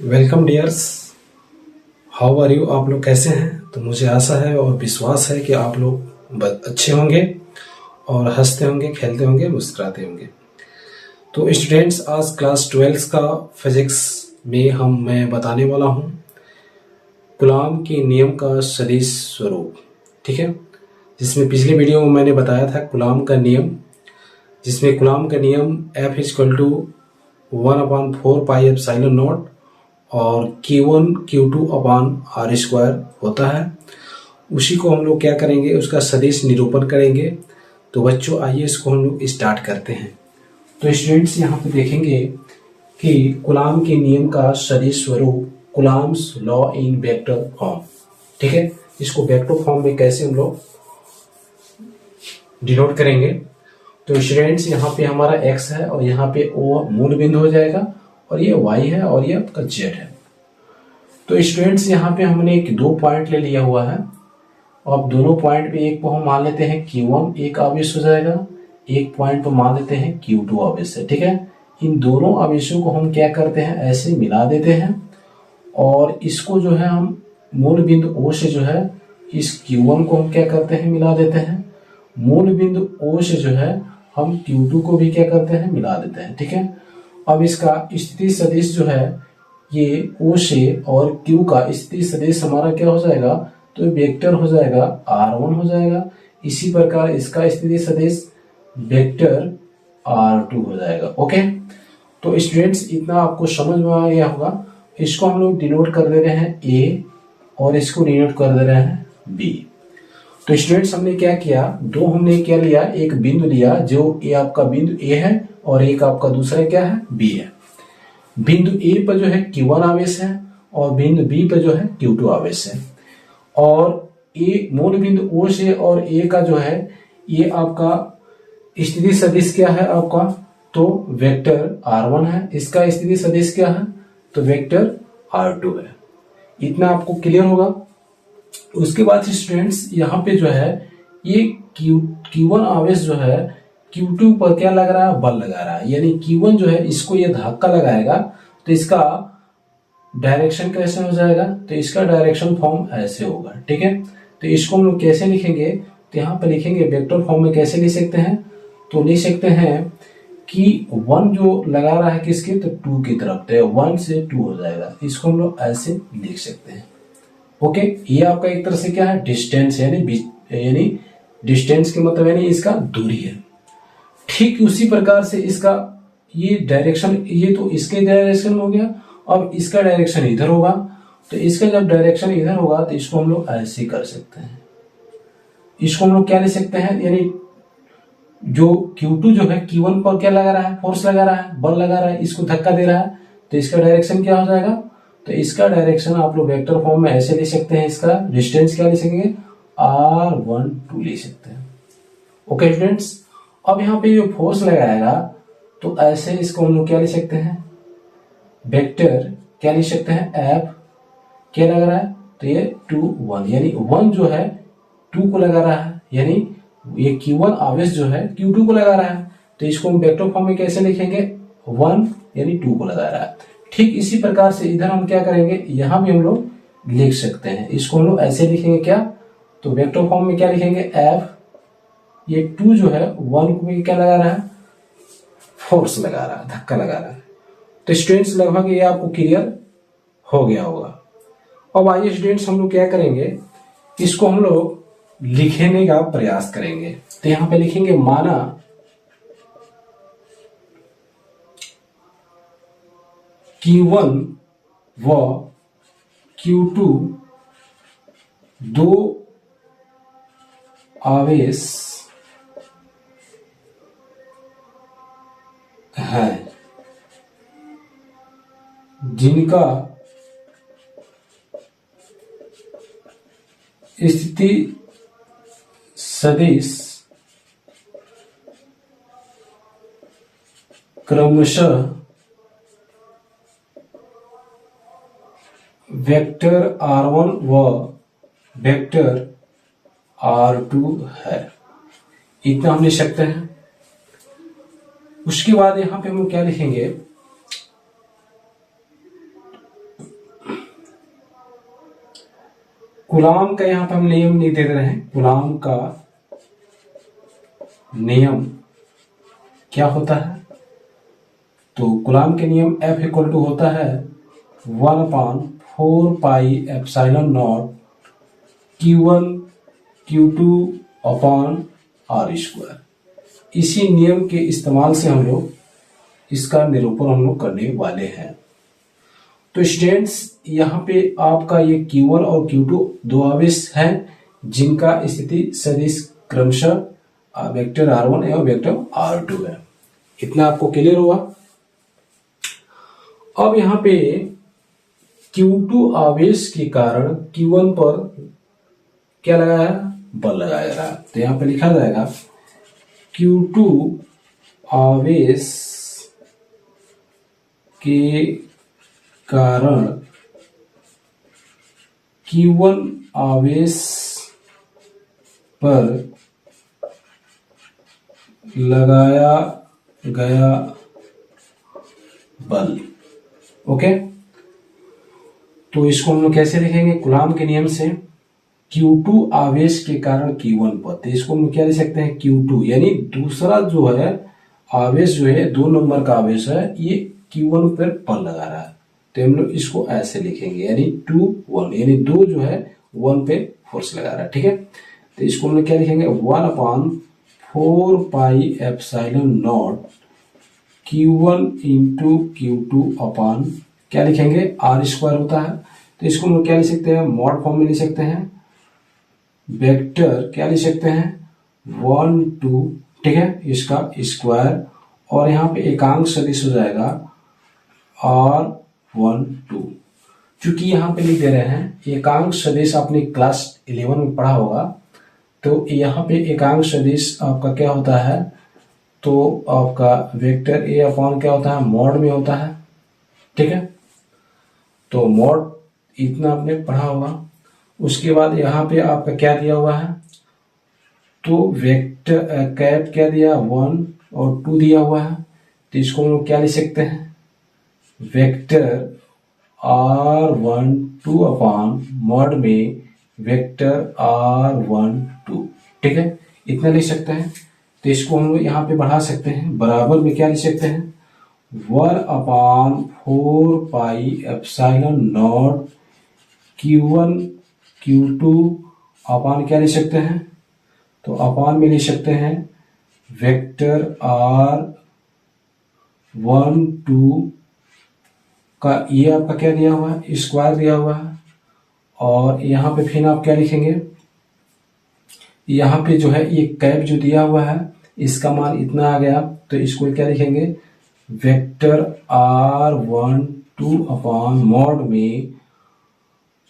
Welcome dears. How are you? आप लोग कैसे हैं? तो मुझे आशा है और विश्वास है कि आप लोग अच्छे होंगे और हंसते होंगे, खेलते होंगे, मुस्कुराते होंगे। तो स्टूडेंट्स, आज क्लास 12 का फिजिक्स में मैं बताने वाला हूँ कूलॉम के नियम का सदिश स्वरूप। ठीक है, जिसमें पिछले वीडियो में मैंने बताया था कूलॉम का नियम, जिसमें कूलॉम का नियम F = 1/4πε0 और Q1 Q2/r² होता है। उसी को हम लोग क्या करेंगे, उसका सदिश निरूपण करेंगे। तो बच्चों आइए इसको हम लोग स्टार्ट करते हैं। तो स्टूडेंट्स यहाँ पे देखेंगे कि कूलॉम के नियम का सदिश स्वरूप Coulomb's law in vector form. ठीक है, इसको वेक्टर फॉर्म में कैसे हम लोग डिनोट करेंगे। तो स्टूडेंट्स यहाँ पे हमारा x है और यहाँ पे O मूल बिंदु हो जाएगा और ये y है और ये आपका z है। तो स्टूडेंट्स यहाँ पे हमने दो पॉइंट ले लिया हुआ है। अब दोनों पॉइंट पे एक को हम मान लेते हैं Q1 एक आवेश हो जाएगा, एक पॉइंट पर मान लेते हैं Q2 आवेश है। ठीक है, इन दोनों आवेशों को हम क्या करते हैं, ऐसे मिला देते हैं और इसको जो है हम मूल बिंदु O से जो है इस Q1 को हम क्या करते हैं, मिला देते हैं। मूल बिंदु O से जो है हम Q2 को भी क्या करते हैं, मिला देते हैं। ठीक है, अब इसका स्थिति सदिश जो है ये O से और Q का स्थिति सदिश हमारा क्या हो जाएगा, तो वेक्टर हो जाएगा R1 हो जाएगा। इसी प्रकार इसका स्थिति सदिश वेक्टर R2 हो जाएगा। ओके, तो स्टूडेंट्स इतना आपको समझ में आ गया होगा। इसको हम लोग डिनोट कर दे रहे हैं A और इसको डिनोट कर दे रहे हैं B। तो स्टूडेंट्स हमने क्या किया, हमने क्या लिया, एक बिंदु लिया जो ये आपका बिंदु A है और एक आपका दूसरा क्या है, B है। बिंदु A पर जो है Q1 आवेश है और बिंदु B पर जो है Q2 आवेश है। और A मूल बिंदु O से और A का जो है ये आपका स्थिति सदिश क्या है आपका, तो वेक्टर R1 है। इसका स्थिति सदिश क्या है, तो वेक्टर R2 है। इतना आपको क्लियर होगा। उसके बाद स्टूडेंट्स यहाँ पे जो है ये Q1 आवेश जो है Q2 पर क्या लग रहा है, बल लगा रहा है। यानी Q1 जो है इसको ये धक्का लगाएगा तो इसका डायरेक्शन कैसे हो जाएगा, तो इसका डायरेक्शन फॉर्म ऐसे होगा। ठीक है, तो इसको हम लोग कैसे लिखेंगे, तो यहाँ पे लिखेंगे वेक्टर फॉर्म में। कैसे लिख सकते हैं, तो लिख सकते हैं कि 1 जो लगा रहा है किसके, तो 2 की तरफ, तो 1 से 2 हो जाएगा। इसको हम लोग ऐसे लिख सकते हैं। ओके, ये आपका एक तरह से क्या है, डिस्टेंस, यानी डिस्टेंस के मतलब यानी इसका दूरी है। ठीक उसी प्रकार से इसका ये डायरेक्शन, ये तो इसके डायरेक्शन हो गया। अब इसका डायरेक्शन इधर होगा, तो इसका जब डायरेक्शन इधर होगा तो इसको हम लोग ऐसे कर सकते हैं। इसको हम लोग क्या ले सकते हैं, यानी जो Q2 जो है Q1 पर क्या लगा रहा है, फोर्स लगा रहा है, बल लगा रहा है, इसको धक्का दे रहा है, तो इसका डायरेक्शन क्या हो जाएगा, तो इसका डायरेक्शन आप लोग वेक्टर फॉर्म में ऐसे ले सकते हैं। इसका डिस्टेंस क्या ले सकेंगे, R12 ले सकते हैं। ओके स्टूडेंट्स, अब यहाँ पे जो फोर्स लगाएगा तो ऐसे इसको हम लोग क्या ले सकते हैं, वेक्टर क्या ले सकते हैं, F क्या लगा रहा है, तो ये 2 1, यानी 1 जो है 2 को लगा रहा है, यानी ये Q1 आवेश जो है Q2 को लगा रहा है। तो इसको हम वेक्टर फॉर्म में कैसे लिखेंगे, 1 यानी 2 को लगा रहा है। ठीक इसी प्रकार से इधर हम क्या करेंगे, यहां भी हम लोग लिख सकते हैं। इसको हम लोग ऐसे लिखेंगे क्या, तो वेक्टर फॉर्म में क्या लिखेंगे, F ये 2 जो है 1 को भी क्या लगा रहा है, फोर्स लगा रहा है, धक्का लगा रहा है। तो स्टूडेंट्स लगभग ये आपको क्लियर हो गया होगा। अब आइए स्टूडेंट्स हम लोग क्या करेंगे, इसको हम लोग लिखने का प्रयास करेंगे। तो यहां पे लिखेंगे, माना Q1 व Q2 दो आवेश है जिनका स्थिति सदिश क्रमशः वेक्टर R1 व वेक्टर R2 है। इतना हम लिख सकते हैं। उसके बाद यहां पे हम क्या लिखेंगे, कूलाम का यहाँ पे हम नियम नहीं दे रहे हैं। कूलाम का नियम क्या होता है? तो कूलाम के नियम F इक्वल टू होता है 1/4πε0 Q1 Q2 upon R square. इसी नियम के इस्तेमाल से हम लोग इसका निरूपण हम लोग करने वाले हैं। तो स्टूडेंट्स, यहाँ पे आपका ये Q1 और Q2 दो आवेश हैं जिनका स्थिति सदिश क्रमशः वेक्टर R1 एवं वेक्टर R2 है। इतना आपको क्लियर हुआ। अब यहाँ पे Q2 आवेश के कारण Q1 पर क्या लगाया? बल लगाया जा रहा है। तो यहाँ पे लिखा जाएगा Q2 आवेश के कारण Q1 आवेश पर लगाया गया बल। ओके, तो इसको हम लोग कैसे लिखेंगे? कूलाम के नियम से Q2 आवेश के कारण Q1 पर, तो इसको हम लोग क्या लिख सकते हैं? Q2 यानी दूसरा जो है आवेश जो है 2 नंबर का आवेश है, ये Q1 पर बल लगा रहा है, तो हम लोग इसको ऐसे लिखेंगे यानी 2 1 यानी 2 जो है 1 पे फोर्स लगा रहा है। ठीक है, तो इसको हम लोग क्या लिखेंगे? 1/4πε0 Q1 इंटू Q2 अपॉन क्या लिखेंगे? R स्क्वायर होता है। तो इसको हम लोग क्या लिख सकते हैं? मॉड फॉर्म में लिख सकते हैं। वेक्टर क्या लिख सकते हैं? 1 2, ठीक है, इसका स्क्वायर, और यहाँ पे एकांक सदिश हो जाएगा R1 2। चूंकि यहाँ पे लिख दे रहे हैं एकांक सदिश, आपने क्लास 11 में पढ़ा होगा, तो यहाँ पे एकांक सदिश आपका क्या होता है? तो आपका वेक्टर A अपॉन क्या होता है? मॉड में होता है। ठीक है, तो मॉड इतना आपने पढ़ा होगा। उसके बाद यहाँ पे आपका क्या दिया हुआ है? तो वेक्टर कैप क्या दिया? 1 और 2 दिया हुआ है। तो इसको हम लोग क्या लिख सकते हैं? वेक्टर R1 2 अपॉन मॉड में वेक्टर R1 2। ठीक है, इतना लिख सकते हैं। तो इसको हम लोग यहाँ पे बढ़ा सकते हैं, बराबर में क्या लिख सकते हैं? 1/4πε0 Q1 Q2 अपॉन क्या लिख सकते हैं? तो अपॉन में लिख सकते हैं वेक्टर R1 2 का ये आपका क्या दिया हुआ है? स्क्वायर दिया हुआ है। और यहाँ पे फिर आप क्या लिखेंगे? यहाँ पे जो है ये कैप जो दिया हुआ है इसका मान इतना आ गया, तो इसको क्या लिखेंगे? वेक्टर R1 2 अपॉन मॉड में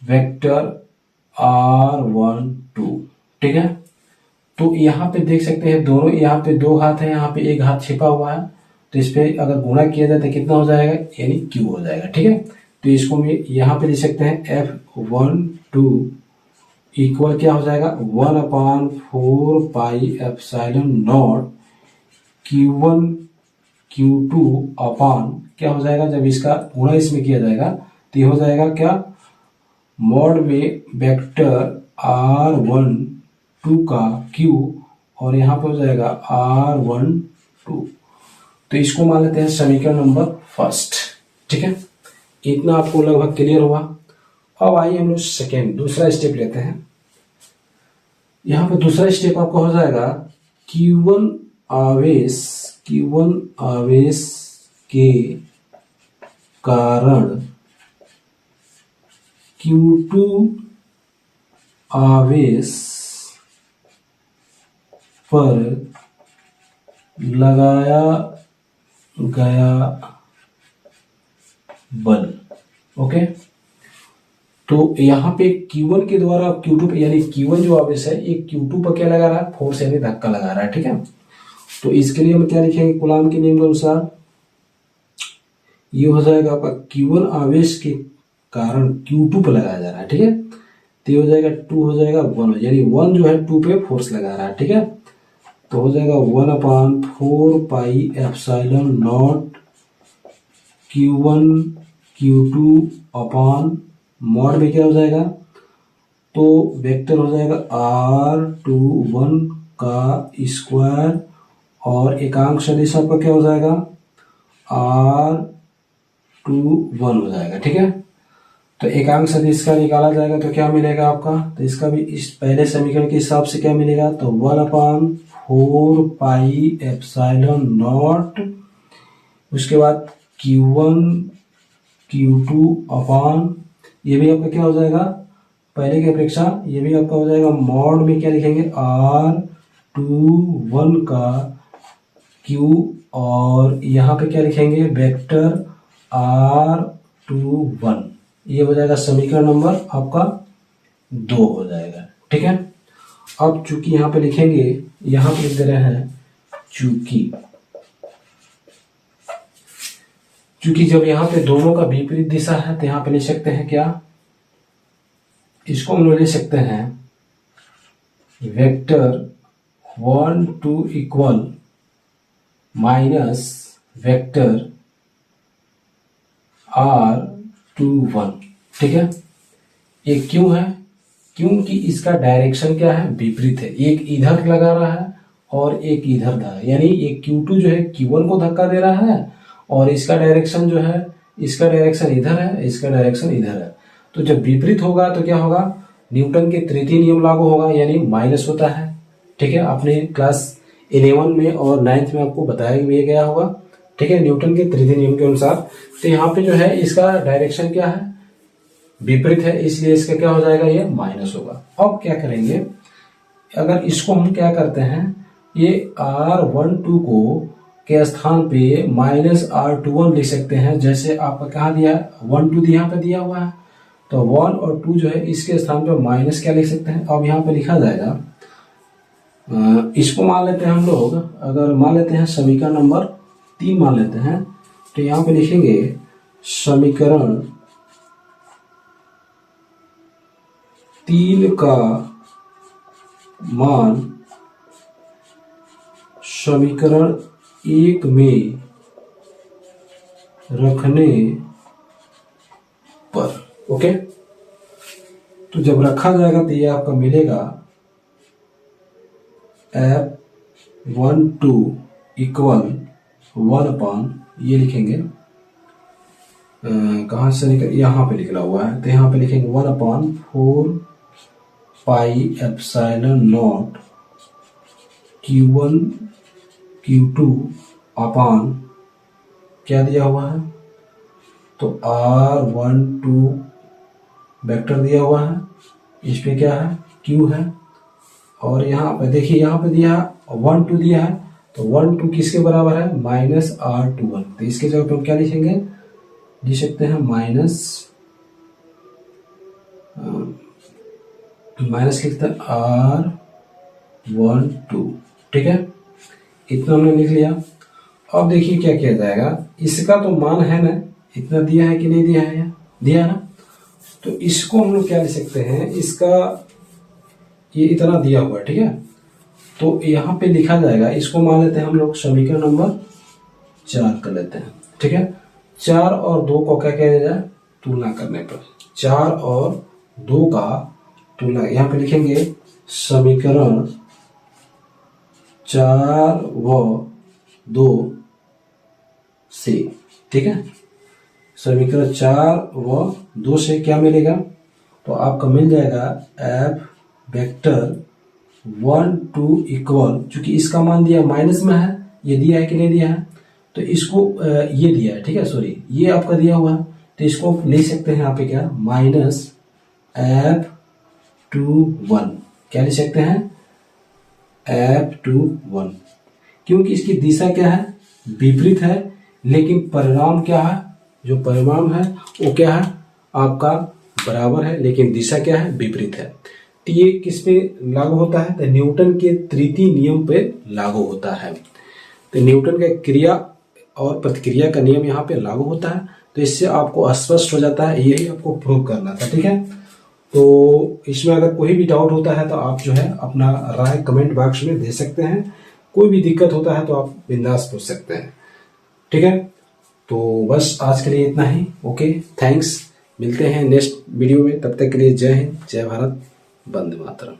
वेक्टर R1 2। ठीक है, तो यहाँ पे देख सकते हैं दोनों, यहाँ पे 2 हाथ है, यहाँ पे एक हाथ छिपा हुआ है, तो इस पे अगर गुणा किया जाए तो कितना हो जाएगा? यानी Q हो जाएगा। ठीक है, तो इसको हम यहाँ पे लिख सकते हैं F1 2 इक्वल क्या हो जाएगा? 1/4πε0 Q1 Q2 अपॉन क्या हो जाएगा? जब इसका गुणा इसमें किया जाएगा तो ये हो जाएगा क्या? मॉड में वेक्टर R1 2 का Q, और यहाँ पे हो जाएगा R1 2। तो इसको मान लेते हैं समीकरण नंबर फर्स्ट। ठीक है, इतना आपको लगभग क्लियर हुआ। अब आइए हम लोग सेकेंड दूसरा स्टेप लेते हैं। यहाँ पे दूसरा स्टेप आपका हो जाएगा Q1 आवेश के कारण Q2 आवेश पर लगाया गया बल। ओके, तो यहाँ पे Q1 के द्वारा Q2 पे, यानी Q1 जो आवेश है ये Q2 पर क्या लगा रहा है? फोर्स यानी धक्का लगा रहा है। ठीक है, तो इसके लिए हम क्या लिखेंगे? कूलाम के नियम के अनुसार ये हो जाएगा आपका Q1 आवेश के कारण Q2 पर लगाया जा रहा है। ठीक है, तो ये हो जाएगा 2 हो जाएगा 1, यानी 1 जो है 2 पे फोर्स लगा रहा है। ठीक है, तो हो जाएगा 1/4πε0 Q1 Q2 अपॉन मॉड में क्या हो जाएगा? तो वेक्टर हो जाएगा R21 का स्क्वायर और एकांक सदिश आपका क्या हो जाएगा R21 हो जाएगा। ठीक है, तो एकांक सदिश का निकाला जाएगा तो क्या मिलेगा आपका, तो इसका भी इस पहले समीकरण के हिसाब से क्या मिलेगा, तो 1/4 पाई एप्सिलॉन नॉट, उसके बाद Q1 Q2 अपान, ये भी आपका क्या हो जाएगा पहले की अपेक्षा, ये भी आपका हो जाएगा मॉड में क्या लिखेंगे R21 का Q, और यहाँ पे क्या लिखेंगे वेक्टर R21, ये हो जाएगा समीकरण नंबर आपका 2 हो जाएगा। ठीक है, अब चूंकि यहाँ पे लिखेंगे, यहाँ पे लिख दे रहे हैं चूंकि जब यहाँ पे दोनों का विपरीत दिशा है तो यहाँ पे लिख सकते हैं क्या, इसको हम लोग ले सकते हैं vector 1 2 equal minus vector R21। ठीक है, ये क्यों है, क्योंकि इसका डायरेक्शन क्या है विपरीत है, एक इधर लगा रहा है और एक इधर था, यानी ये Q2 जो है Q1 को धक्का दे रहा है और इसका डायरेक्शन जो है, इसका डायरेक्शन इधर है, इसका डायरेक्शन इधर है। तो जब विपरीत होगा तो क्या होगा, न्यूटन के तृतीय नियम लागू होगा, यानी माइनस होता है। ठीक है, आपने क्लास 11 में और 9th में आपको बताया गया होगा। ठीक है, न्यूटन के तृतीय नियम के अनुसार। तो यहाँ पे जो है इसका डायरेक्शन क्या है विपरीत है, इसलिए इसका क्या हो जाएगा, ये माइनस होगा। अब क्या करेंगे, अगर इसको हम क्या करते हैं, ये R12 को के स्थान पे -R21 लिख सकते हैं, जैसे आपका कहाँ दिया है 1 2 यहाँ पे दिया हुआ है, तो 1 और 2 जो है इसके स्थान पे माइनस क्या लिख सकते हैं। अब यहाँ पे लिखा जाएगा, इसको मान लेते हैं हम लोग, अगर मान लेते हैं समीकरण नंबर 3 मान लेते हैं, तो यहाँ पे लिखेंगे समीकरण 3 का मान समीकरण 1 में रखने पर। ओके, तो जब रखा जाएगा तो ये आपका मिलेगा F12 इक्वल 1/, ये लिखेंगे कहाँ से निकल, यहाँ पे निकला हुआ है, तो यहाँ पे लिखेंगे 1/4 pi epsilon not Q1 Q2 अपान क्या दिया हुआ है, तो R12 वेक्टर दिया हुआ है, इस पे क्या है Q है, और यहाँ पे देखिए यहाँ पे दिया 1 2 दिया है, तो 1 2 किसके बराबर है -R21, तो इसके जगह पे हम क्या लिखेंगे, लिख सकते हैं माइनस लिखते हैं R12। ठीक है, इतना हमने लिख लिया। अब देखिए क्या किया जाएगा, इसका तो मान है ना, इतना दिया है कि नहीं दिया है, दिया है ना, तो इसको हम लोग क्या लिख सकते हैं, इसका ये इतना दिया हुआ है। ठीक है, तो यहाँ पे लिखा जाएगा, इसको मान लेते हैं हम लोग समीकरण नंबर 4 कर लेते हैं। ठीक है, 4 और 2 को क्या किया जाए, तुलना करने पर 4 और 2 का तुलना, यहाँ पे लिखेंगे समीकरण 4 व 2 से। ठीक है, समीकरण 4 व 2 से क्या मिलेगा, तो आपका मिल जाएगा F वेक्टर 1 2 इक्वल, चूंकि इसका मान दिया माइनस में है, ये दिया है कि नहीं दिया है, तो इसको ये दिया है। ठीक है, सॉरी ये आपका दिया हुआ है, तो इसको ले सकते हैं यहाँ पे क्या -F21, क्या ले सकते हैं F21, क्योंकि इसकी दिशा क्या है विपरीत है, लेकिन परिणाम क्या है, जो परिणाम है वो क्या है आपका बराबर है, लेकिन दिशा क्या है विपरीत है। तो ये किस पे लागू होता है, तो न्यूटन के तृतीय नियम पे लागू होता है। तो न्यूटन का क्रिया और प्रतिक्रिया का नियम यहाँ पे लागू होता है, तो इससे आपको स्पष्ट हो जाता है, यही आपको प्रूव करना था। ठीक है, तो इसमें अगर कोई भी डाउट होता है तो आप जो है अपना राय कमेंट बॉक्स में दे सकते हैं, कोई भी दिक्कत होता है तो आप बिंदास पूछ सकते हैं। ठीक है, तो बस आज के लिए इतना ही। ओके, थैंक्स, मिलते हैं नेक्स्ट वीडियो में, तब तक के लिए जय हिंद जय भारत। वंदे मातरम।